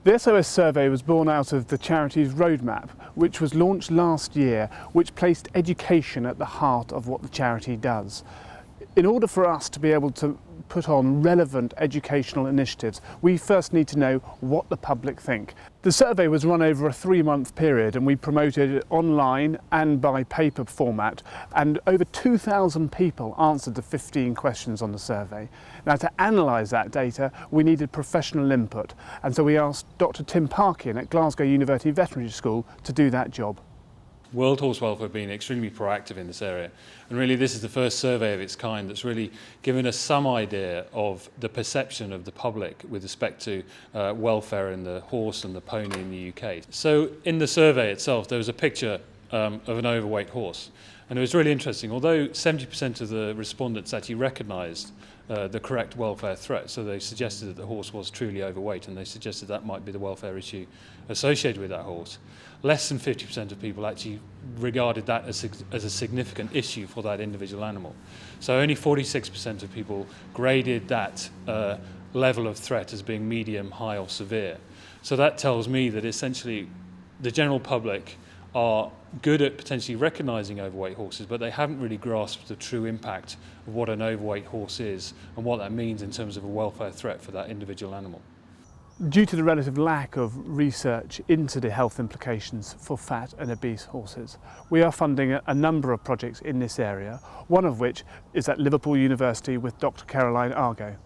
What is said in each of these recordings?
The SOS survey was born out of the charity's roadmap, which was launched last year, which placed education at the heart of what the charity does. In order for us to be able to put on relevant educational initiatives, we first need to know what the public think. The survey was run over a 3-month period, and we promoted it online and by paper format, and over 2,000 people answered the 15 questions on the survey. Now, to analyse that data, we needed professional input, and so we asked Dr. Tim Parkin at Glasgow University Veterinary School to do that job. World Horse Welfare have been extremely proactive in this area, and really this is the first survey of its kind that's really given us some idea of the perception of the public with respect to welfare in the horse and the pony in the UK. So in the survey itself there was a picture of an overweight horse, and it was really interesting. Although 70% of the respondents actually recognised the correct welfare threat, so they suggested that the horse was truly overweight, and they suggested that might be the welfare issue associated with that horse. Less than 50% of people actually regarded that as a significant issue for that individual animal. So only 46% of people graded that level of threat as being medium, high or severe. So that tells me that essentially the general public are good at potentially recognising overweight horses, but they haven't really grasped the true impact of what an overweight horse is and what that means in terms of a welfare threat for that individual animal. Due to the relative lack of research into the health implications for fat and obese horses, we are funding a number of projects in this area, one of which is at Liverpool University with Dr. Caroline Argo.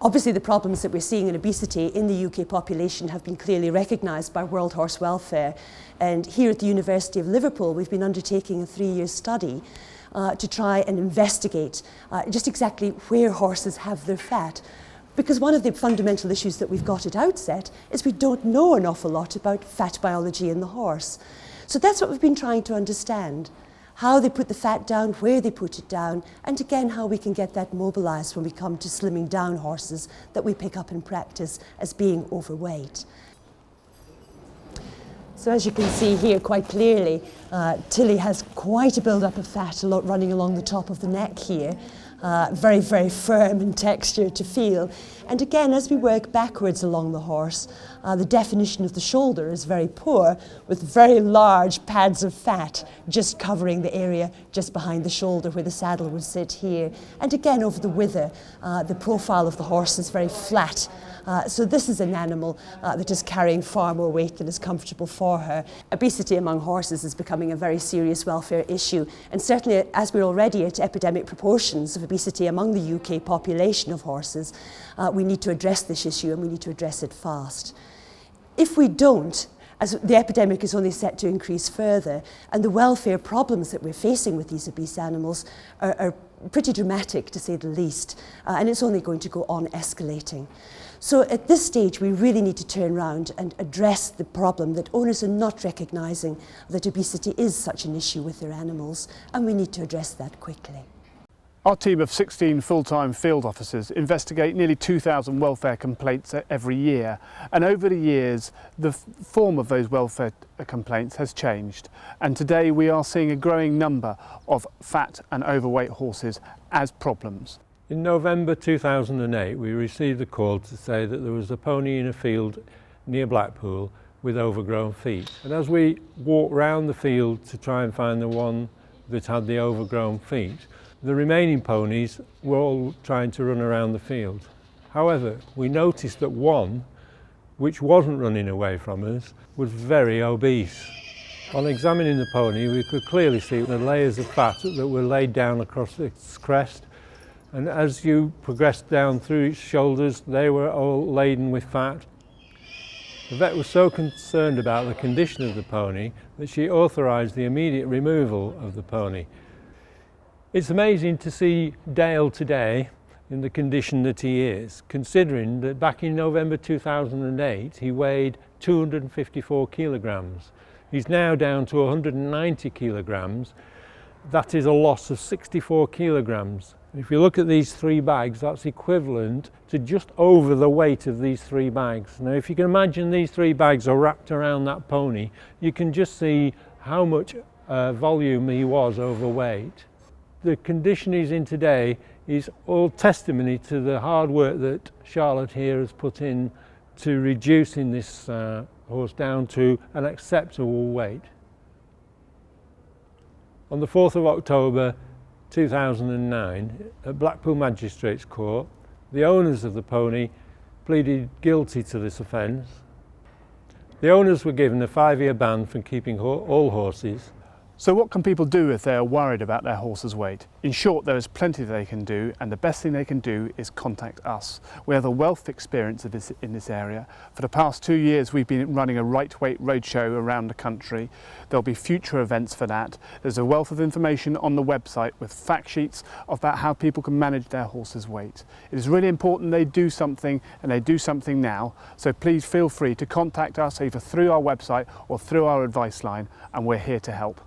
Obviously, the problems that we're seeing in obesity in the UK population have been clearly recognised by World Horse Welfare. And here at the University of Liverpool, we've been undertaking a 3-year study to try and investigate just exactly where horses have their fat. Because one of the fundamental issues that we've got at outset is we don't know an awful lot about fat biology in the horse. So that's what we've been trying to understand. How they put the fat down, where they put it down, and again how we can get that mobilised when we come to slimming down horses that we pick up in practice as being overweight. So as you can see here quite clearly, Tilly has quite a build-up of fat running along the top of the neck here. Very, very firm in texture to feel. And again, as we work backwards along the horse, the definition of the shoulder is very poor, with very large pads of fat just covering the area just behind the shoulder where the saddle would sit here. And again, over the wither, the profile of the horse is very flat. So this is an animal that is carrying far more weight than is comfortable for her. Obesity among horses is becoming a very serious welfare issue, and certainly as we're already at epidemic proportions of obesity among the UK population of horses, we need to address this issue, and we need to address it fast. If we don't, as the epidemic is only set to increase further, and the welfare problems that we're facing with these obese animals are pretty dramatic, to say the least, and it's only going to go on escalating. So at this stage, we really need to turn around and address the problem that owners are not recognising that obesity is such an issue with their animals, and we need to address that quickly. Our team of 16 full-time field officers investigate nearly 2,000 welfare complaints every year, and over the years the form of those welfare complaints has changed, and today we are seeing a growing number of fat and overweight horses as problems. In November 2008 we received a call to say that there was a pony in a field near Blackpool with overgrown feet, and as we walked round the field to try and find the one that had the overgrown feet, the remaining ponies were all trying to run around the field. However, we noticed that one, which wasn't running away from us, was very obese. On examining the pony, we could clearly see the layers of fat that were laid down across its crest, and as you progressed down through its shoulders, they were all laden with fat. The vet was so concerned about the condition of the pony that she authorised the immediate removal of the pony. It's amazing to see Dale today in the condition that he is, considering that back in November 2008 he weighed 254 kilograms. He's now down to 190 kilograms. That is a loss of 64 kilograms. If you look at these 3 bags, that's equivalent to just over the weight of these 3 bags. Now, if you can imagine these 3 bags are wrapped around that pony, you can just see how much volume he was overweight. The condition he's in today is all testimony to the hard work that Charlotte here has put in to reducing this horse down to an acceptable weight. On the 4th of October 2009, at Blackpool Magistrates Court, the owners of the pony pleaded guilty to this offence. The owners were given a 5-year ban from keeping all horses. So what can people do if they are worried about their horse's weight? In short, there is plenty they can do, and the best thing they can do is contact us. We have a wealth of experience in this area. For the past 2 years, we've been running a right weight roadshow around the country. There'll be future events for that. There's a wealth of information on the website with fact sheets about how people can manage their horse's weight. It is really important they do something, and they do something now. So please feel free to contact us either through our website or through our advice line, and we're here to help.